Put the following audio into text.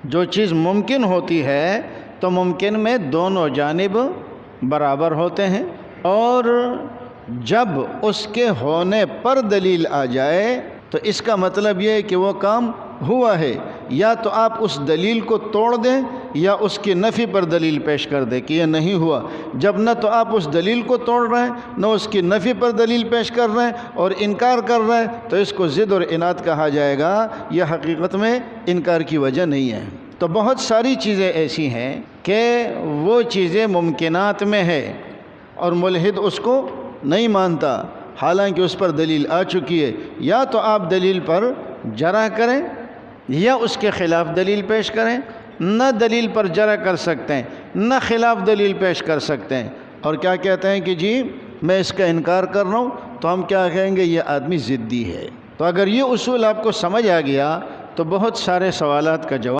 جو چیز ممکن ہوتی ہے تو ممکن میں دونوں جانب برابر ہوتے ہیں، اور جب اس کے ہونے پر دلیل آ جائے تو اس کا مطلب یہ ہے کہ وہ کام ہوا ہے، یا تو آپ اس دلیل کو توڑ دیں یا اس کی نفی پر دلیل پیش کر دیں کہ یہ نہیں ہوا۔ جب نہ تو آپ اس دلیل کو توڑ رہے ہیں نہ اس کی نفی پر دلیل پیش کر رہے ہیں اور انکار کر رہے ہیں، تو اس کو ضد اور عناد کہا جائے گا، یہ حقیقت میں انکار کی وجہ نہیں ہے۔ تو بہت ساری چیزیں ایسی ہیں کہ وہ چیزیں ممکنات میں ہے اور ملحد اس کو نہیں مانتا، حالانکہ اس پر دلیل آ چکی ہے۔ یا تو آپ دلیل پر جرح کریں یا اس کے خلاف دلیل پیش کریں، نہ دلیل پر جرح کر سکتے ہیں نہ خلاف دلیل پیش کر سکتے ہیں، اور کیا کہتے ہیں کہ جی میں اس کا انکار کر رہا ہوں، تو ہم کیا کہیں گے؟ یہ آدمی ضدی ہے۔ تو اگر یہ اصول آپ کو سمجھ آ گیا تو بہت سارے سوالات کا جواب